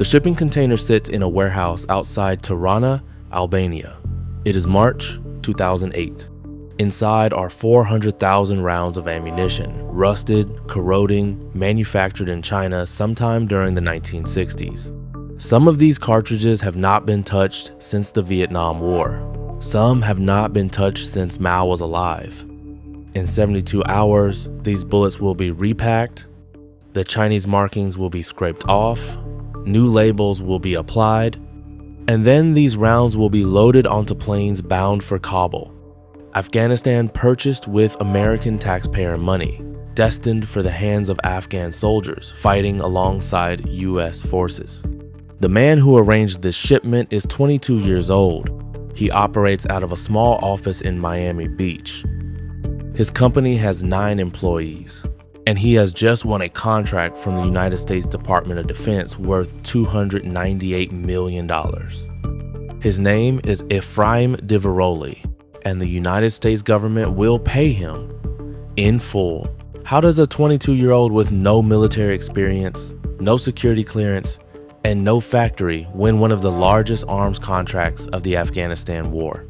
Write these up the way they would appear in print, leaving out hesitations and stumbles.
The shipping container sits in a warehouse outside Tirana, Albania. It is March 2008. Inside are 400,000 rounds of ammunition, rusted, corroding, manufactured in China sometime during the 1960s. Some of these cartridges have not been touched since the Vietnam War. Some have not been touched since Mao was alive. In 72 hours, these bullets will be repacked, the Chinese markings will be scraped off, new labels will be applied, and then these rounds will be loaded onto planes bound for Kabul, Afghanistan, purchased with American taxpayer money, destined for the hands of Afghan soldiers fighting alongside US forces. The man who arranged this shipment is 22 years old. He operates out of a small office in Miami Beach. His company has 9 employees, and he has just won a contract from the United States Department of Defense worth $298 million. His name is Ephraim Diveroli, and the United States government will pay him in full. How does a 22-year-old with no military experience, no security clearance, and no factory win one of the largest arms contracts of the Afghanistan war?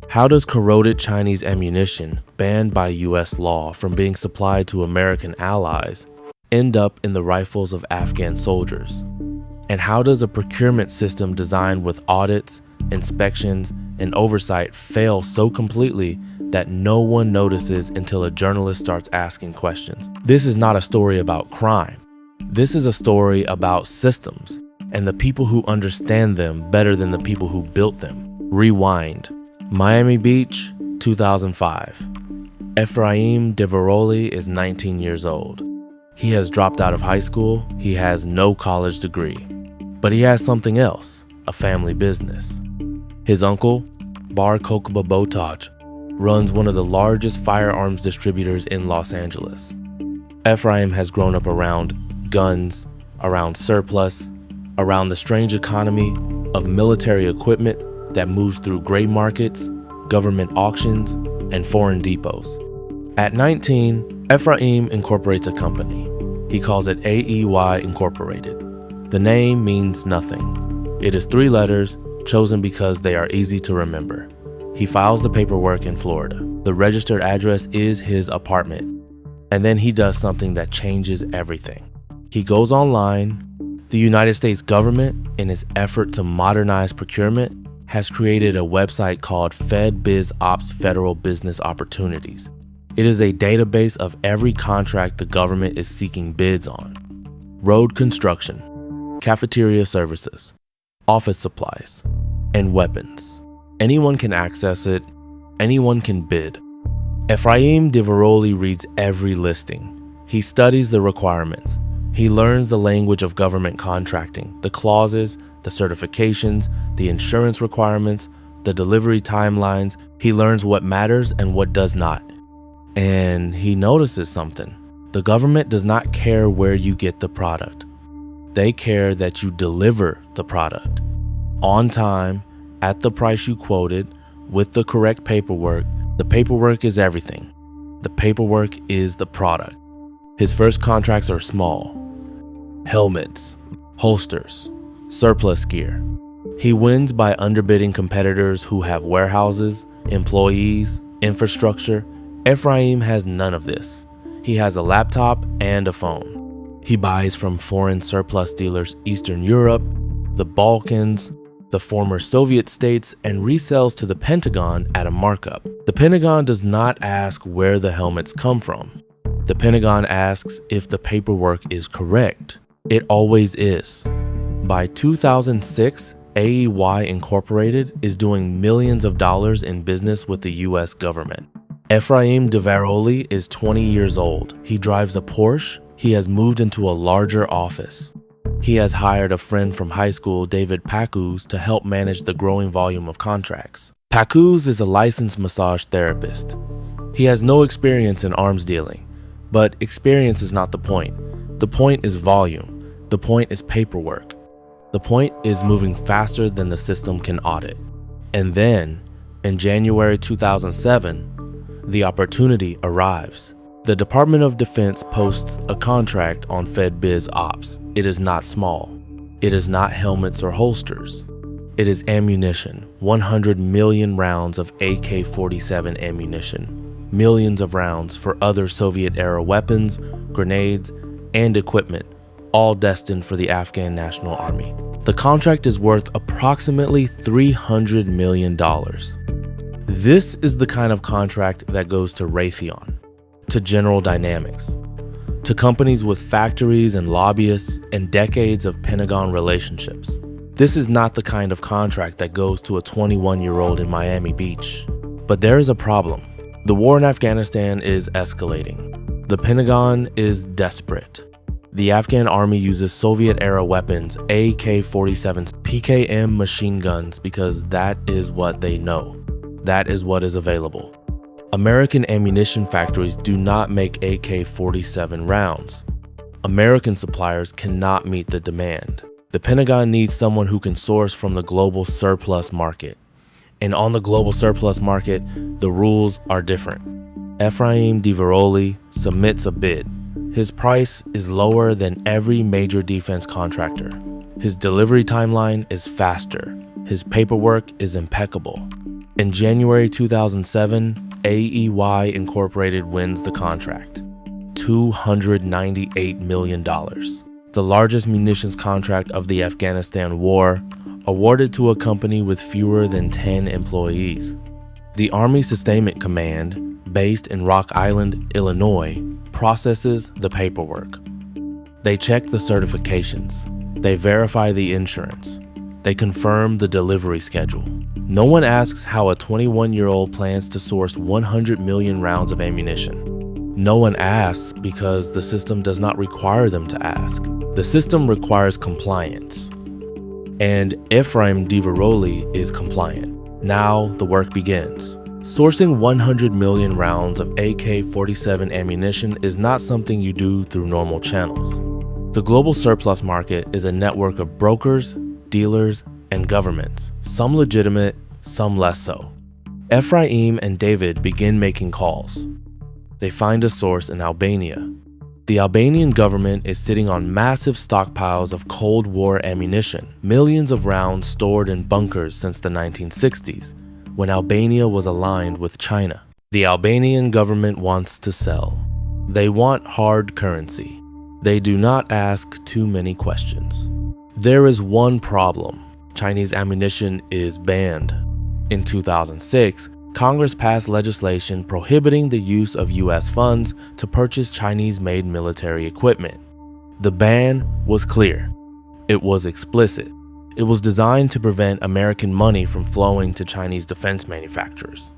How does corroded Chinese ammunition, banned by US law from being supplied to American allies, end up in the rifles of Afghan soldiers? And how does a procurement system designed with audits, inspections, and oversight fail so completely that no one notices until a journalist starts asking questions? This is not a story about crime. This is a story about systems and the people who understand them better than the people who built them. Rewind. Miami Beach, 2005. Ephraim Diveroli is 19 years old. He has dropped out of high school. He has no college degree. But he has something else, a family business. His uncle, Bar Kokoba Botaj, runs one of the largest firearms distributors in Los Angeles. Ephraim has grown up around guns, around surplus, around the strange economy of military equipment that moves through gray markets, government auctions, and foreign depots. At 19, Ephraim incorporates a company. He calls it AEY Incorporated. The name means nothing. It is 3 letters chosen because they are easy to remember. He files the paperwork in Florida. The registered address is his apartment. And then he does something that changes everything. He goes online. The United States government, in its effort to modernize procurement, has created a website called FedBizOps Federal Business Opportunities. It is a database of every contract the government is seeking bids on. Road construction, cafeteria services, office supplies, and weapons. Anyone can access it. Anyone can bid. Ephraim Diveroli reads every listing. He studies the requirements. He learns the language of government contracting, the clauses, the certifications, the insurance requirements, the delivery timelines. He learns what matters and what does not. And he notices something. The government does not care where you get the product. They care that you deliver the product on time, at the price you quoted, with the correct paperwork. The paperwork is everything. The paperwork is the product. His first contracts are small. Helmets, holsters, surplus gear. He wins by underbidding competitors who have warehouses, employees, infrastructure. Ephraim has none of this. He has a laptop and a phone. He buys from foreign surplus dealers Eastern Europe, the Balkans, the former Soviet states, and resells to the Pentagon at a markup. The Pentagon does not ask where the helmets come from. The Pentagon asks if the paperwork is correct. It always is. By 2006, AEY Incorporated is doing millions of dollars in business with the US government. Ephraim Diveroli is 20 years old. He drives a Porsche. He has moved into a larger office. He has hired a friend from high school, David Pacuz, to help manage the growing volume of contracts. Pacuz is a licensed massage therapist. He has no experience in arms dealing, but experience is not the point. The point is volume. The point is paperwork. The point is moving faster than the system can audit. And then, in January 2007, the opportunity arrives. The Department of Defense posts a contract on FedBizOps. It is not small. It is not helmets or holsters. It is ammunition, 100 million rounds of AK-47 ammunition, millions of rounds for other Soviet-era weapons, grenades, and equipment, all destined for the Afghan National Army. The contract is worth approximately $300 million. This is the kind of contract that goes to Raytheon, to General Dynamics, to companies with factories and lobbyists and decades of Pentagon relationships. This is not the kind of contract that goes to a 21-year-old in Miami Beach. But there is a problem. The war in Afghanistan is escalating. The Pentagon is desperate. The Afghan army uses Soviet-era weapons, AK-47s, PKM machine guns, because that is what they know. That is what is available. American ammunition factories do not make AK-47 rounds. American suppliers cannot meet the demand. The Pentagon needs someone who can source from the global surplus market. And on the global surplus market, the rules are different. Ephraim Diveroli submits a bid. His price is lower than every major defense contractor. His delivery timeline is faster. His paperwork is impeccable. In January 2007, AEY Incorporated wins the contract. $298 million. The largest munitions contract of the Afghanistan war, awarded to a company with fewer than 10 employees. The Army Sustainment Command, based in Rock Island, Illinois, processes the paperwork. They check the certifications. They verify the insurance. They confirm the delivery schedule. No one asks how a 21-year-old plans to source 100 million rounds of ammunition. No one asks because the system does not require them to ask. The system requires compliance. And Ephraim Diveroli is compliant. Now the work begins. Sourcing 100 million rounds of AK-47 ammunition is not something you do through normal channels. The global surplus market is a network of brokers, dealers, and governments, some legitimate, some less so. Ephraim and David begin making calls. They find a source in Albania. The Albanian government is sitting on massive stockpiles of Cold War ammunition, millions of rounds stored in bunkers since the 1960s, when Albania was aligned with China. The Albanian government wants to sell. They want hard currency. They do not ask too many questions. There is one problem. Chinese ammunition is banned. In 2006, Congress passed legislation prohibiting the use of US funds to purchase Chinese-made military equipment. The ban was clear. It was explicit. It was designed to prevent American money from flowing to Chinese defense manufacturers.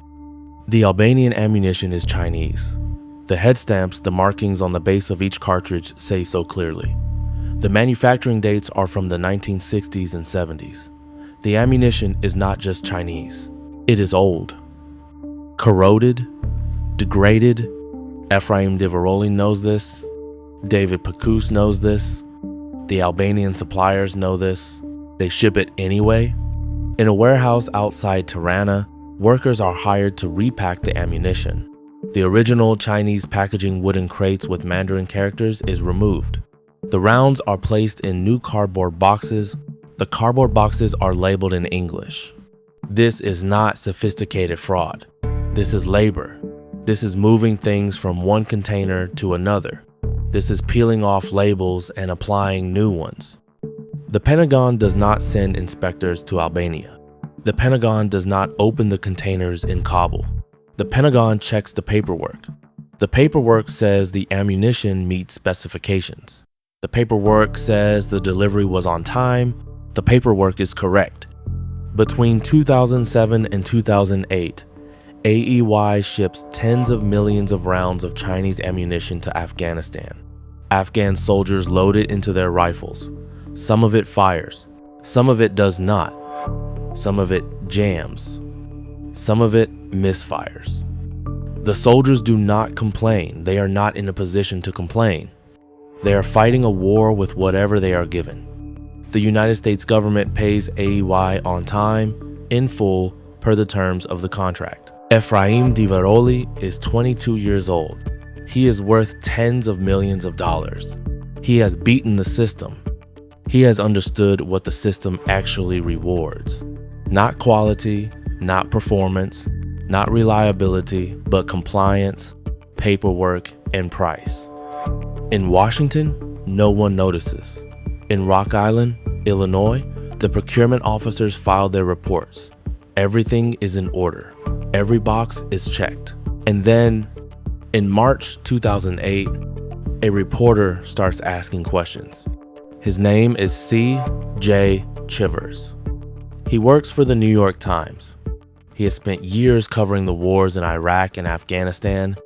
The Albanian ammunition is Chinese. The head stamps, the markings on the base of each cartridge say so clearly. The manufacturing dates are from the 1960s and 70s. The ammunition is not just Chinese. It is old. Corroded, degraded. Ephraim Diveroli knows this. David Pacus knows this. The Albanian suppliers know this. They ship it anyway. In a warehouse outside Tirana, workers are hired to repack the ammunition. The original Chinese packaging wooden crates with Mandarin characters is removed. The rounds are placed in new cardboard boxes. The cardboard boxes are labeled in English. This is not sophisticated fraud. This is labor. This is moving things from one container to another. This is peeling off labels and applying new ones. The Pentagon does not send inspectors to Albania. The Pentagon does not open the containers in Kabul. The Pentagon checks the paperwork. The paperwork says the ammunition meets specifications. The paperwork says the delivery was on time. The paperwork is correct. Between 2007 and 2008, AEY ships tens of millions of rounds of Chinese ammunition to Afghanistan. Afghan soldiers load it into their rifles. Some of it fires. Some of it does not. Some of it jams. Some of it misfires. The soldiers do not complain. They are not in a position to complain. They are fighting a war with whatever they are given. The United States government pays AEY on time, in full, per the terms of the contract. Ephraim Diveroli is 22 years old. He is worth tens of millions of dollars. He has beaten the system. He has understood what the system actually rewards. Not quality, not performance, not reliability, but compliance, paperwork, and price. In Washington, no one notices. In Rock Island, Illinois, the procurement officers file their reports. Everything is in order. Every box is checked. And then, in March 2008, a reporter starts asking questions. His name is C.J. Chivers. He works for the New York Times. He has spent years covering the wars in Iraq and Afghanistan.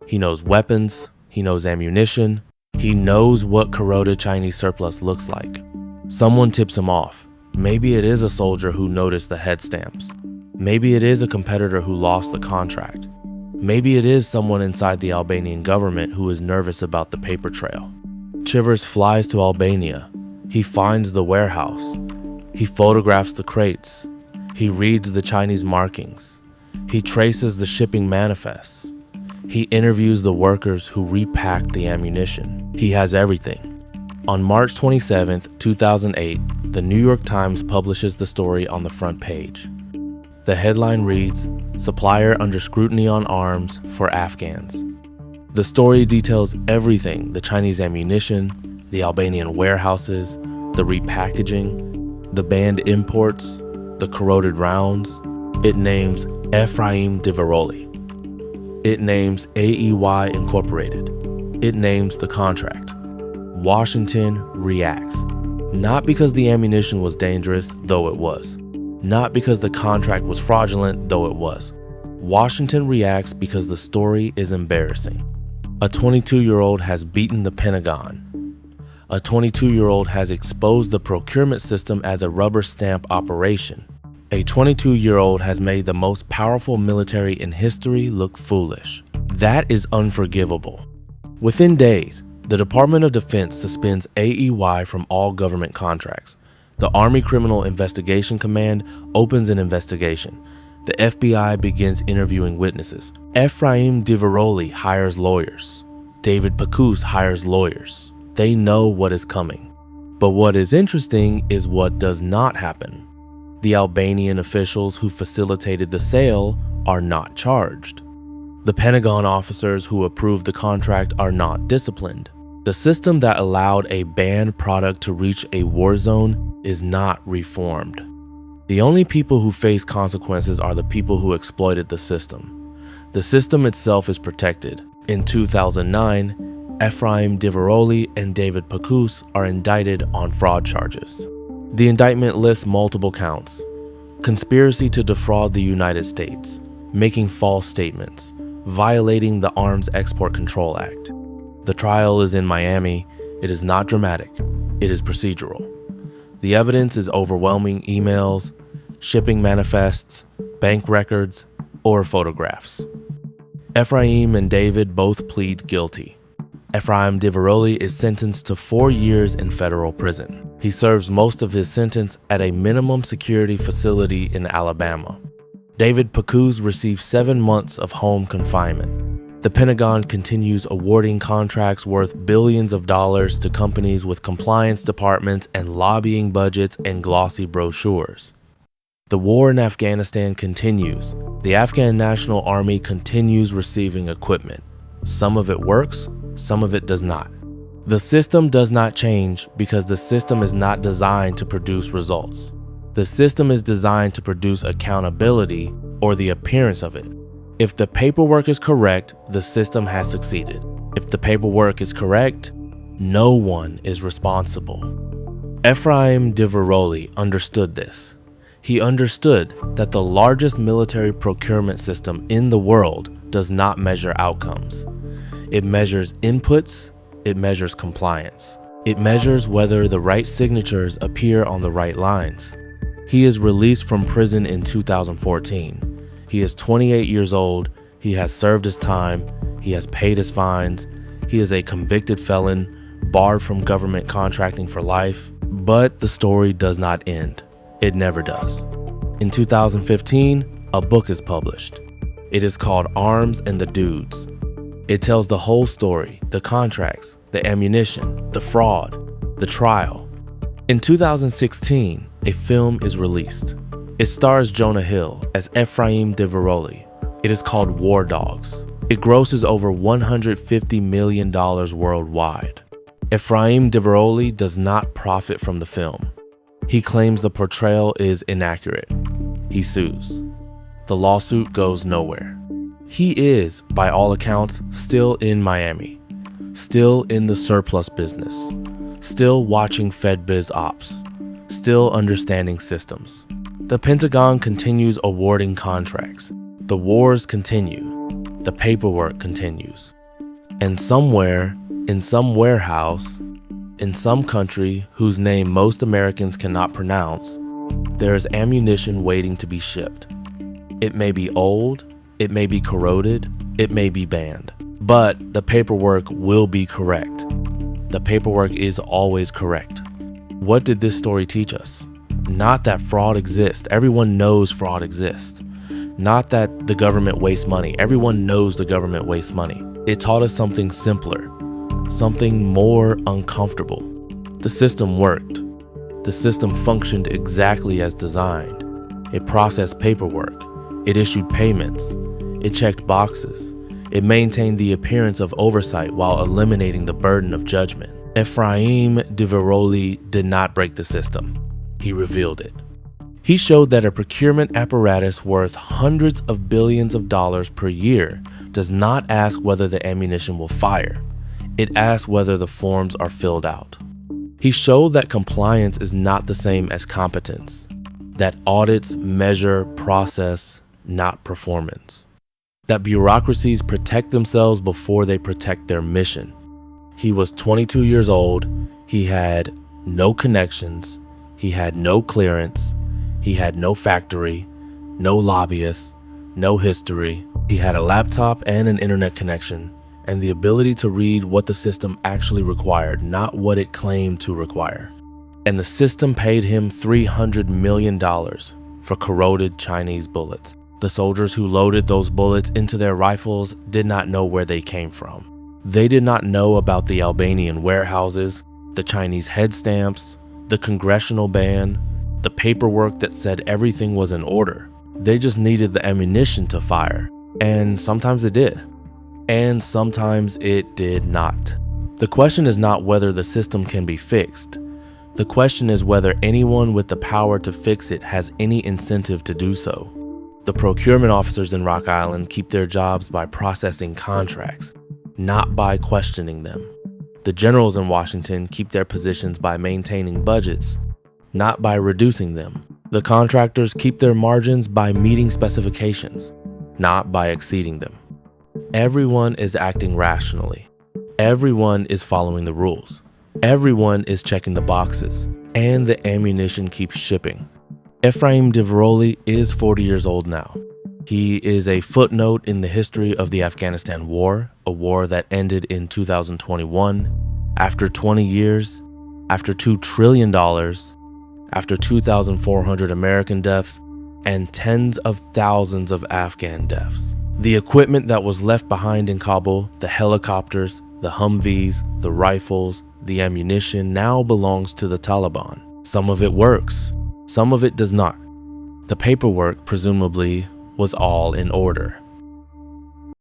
He knows weapons, he knows ammunition, he knows what corroded Chinese surplus looks like. Someone tips him off. Maybe it is a soldier who noticed the head stamps. Maybe it is a competitor who lost the contract. Maybe it is someone inside the Albanian government who is nervous about the paper trail. Chivers flies to Albania. He finds the warehouse. He photographs the crates. He reads the Chinese markings. He traces the shipping manifests. He interviews the workers who repacked the ammunition. He has everything. On March 27, 2008, the New York Times publishes the story on the front page. The headline reads, "Supplier under scrutiny on arms for Afghans." The story details everything: the Chinese ammunition, the Albanian warehouses, the repackaging, the banned imports, the corroded rounds. It names Ephraim Diveroli. It names AEY Incorporated. It names the contract. Washington reacts. Not because the ammunition was dangerous, though it was. Not because the contract was fraudulent, though it was. Washington reacts because the story is embarrassing. A 22-year-old has beaten the Pentagon. A 22-year-old has exposed the procurement system as a rubber stamp operation. A 22-year-old has made the most powerful military in history look foolish. That is unforgivable. Within days, the Department of Defense suspends AEY from all government contracts. The Army Criminal Investigation Command opens an investigation. The FBI begins interviewing witnesses. Ephraim Diveroli hires lawyers. David Pacus hires lawyers. They know what is coming. But what is interesting is what does not happen. The Albanian officials who facilitated the sale are not charged. The Pentagon officers who approved the contract are not disciplined. The system that allowed a banned product to reach a war zone is not reformed. The only people who face consequences are the people who exploited the system. The system itself is protected. In 2009, Ephraim Diveroli and David Pacus are indicted on fraud charges. The indictment lists multiple counts: conspiracy to defraud the United States, making false statements, violating the Arms Export Control Act. The trial is in Miami. It is not dramatic. It is procedural. The evidence is overwhelming: emails, shipping manifests, bank records, or photographs. Ephraim and David both plead guilty. Ephraim Diveroli is sentenced to 4 years in federal prison. He serves most of his sentence at a minimum security facility in Alabama. David Pacus receives 7 months of home confinement. The Pentagon continues awarding contracts worth billions of dollars to companies with compliance departments and lobbying budgets and glossy brochures. The war in Afghanistan continues. The Afghan National Army continues receiving equipment. Some of it works, some of it does not. The system does not change because the system is not designed to produce results. The system is designed to produce accountability, or the appearance of it. If the paperwork is correct, the system has succeeded. If the paperwork is correct, no one is responsible. Ephraim Diveroli understood this. He understood that the largest military procurement system in the world does not measure outcomes. It measures inputs, it measures compliance. It measures whether the right signatures appear on the right lines. He is released from prison in 2014. He is 28 years old, he has served his time, he has paid his fines, he is a convicted felon, barred from government contracting for life. But the story does not end. It never does. In 2015, a book is published. It is called Arms and the Dudes. It tells the whole story: the contracts, the ammunition, the fraud, the trial. In 2016, a film is released. It stars Jonah Hill as Ephraim Diveroli. It is called War Dogs. It grosses over $150 million worldwide. Ephraim Diveroli does not profit from the film. He claims the portrayal is inaccurate. He sues. The lawsuit goes nowhere. He is, by all accounts, still in Miami, still in the surplus business, still watching FedBiz ops, still understanding systems. The Pentagon continues awarding contracts. The wars continue. The paperwork continues. And somewhere, in some warehouse, in some country whose name most Americans cannot pronounce, there is ammunition waiting to be shipped. It may be old, it may be corroded, it may be banned, but the paperwork will be correct. The paperwork is always correct. What did this story teach us? Not that fraud exists. Everyone knows fraud exists. Not that the government wastes money. Everyone knows the government wastes money. It taught us something simpler, something more uncomfortable. The system worked. The system functioned exactly as designed. It processed paperwork. It issued payments. It checked boxes. It maintained the appearance of oversight while eliminating the burden of judgment. Ephraim Diveroli did not break the system. He revealed it. He showed that a procurement apparatus worth hundreds of billions of dollars per year does not ask whether the ammunition will fire. It asks whether the forms are filled out. He showed that compliance is not the same as competence, that audits measure process, not performance, that bureaucracies protect themselves before they protect their mission. He was 22 years old. He had no connections. He had no clearance. He had no factory, no lobbyists, no history. He had a laptop and an internet connection, and the ability to read what the system actually required, not what it claimed to require. And the system paid him $300 million for corroded Chinese bullets. The soldiers who loaded those bullets into their rifles did not know where they came from. They did not know about the Albanian warehouses, the Chinese head stamps, the congressional ban, the paperwork that said everything was in order. They just needed the ammunition to fire, and sometimes it did. And sometimes it did not. The question is not whether the system can be fixed. The question is whether anyone with the power to fix it has any incentive to do so. The procurement officers in Rock Island keep their jobs by processing contracts, not by questioning them. The generals in Washington keep their positions by maintaining budgets, not by reducing them. The contractors keep their margins by meeting specifications, not by exceeding them. Everyone is acting rationally. Everyone is following the rules. Everyone is checking the boxes, and the ammunition keeps shipping. Ephraim Diveroli is 40 years old now. He is a footnote in the history of the Afghanistan war, a war that ended in 2021, after 20 years, after $2 trillion, after 2,400 American deaths, and tens of thousands of Afghan deaths. The equipment that was left behind in Kabul, the helicopters, the Humvees, the rifles, the ammunition now belongs to the Taliban. Some of it works, some of it does not. The paperwork, presumably, was all in order.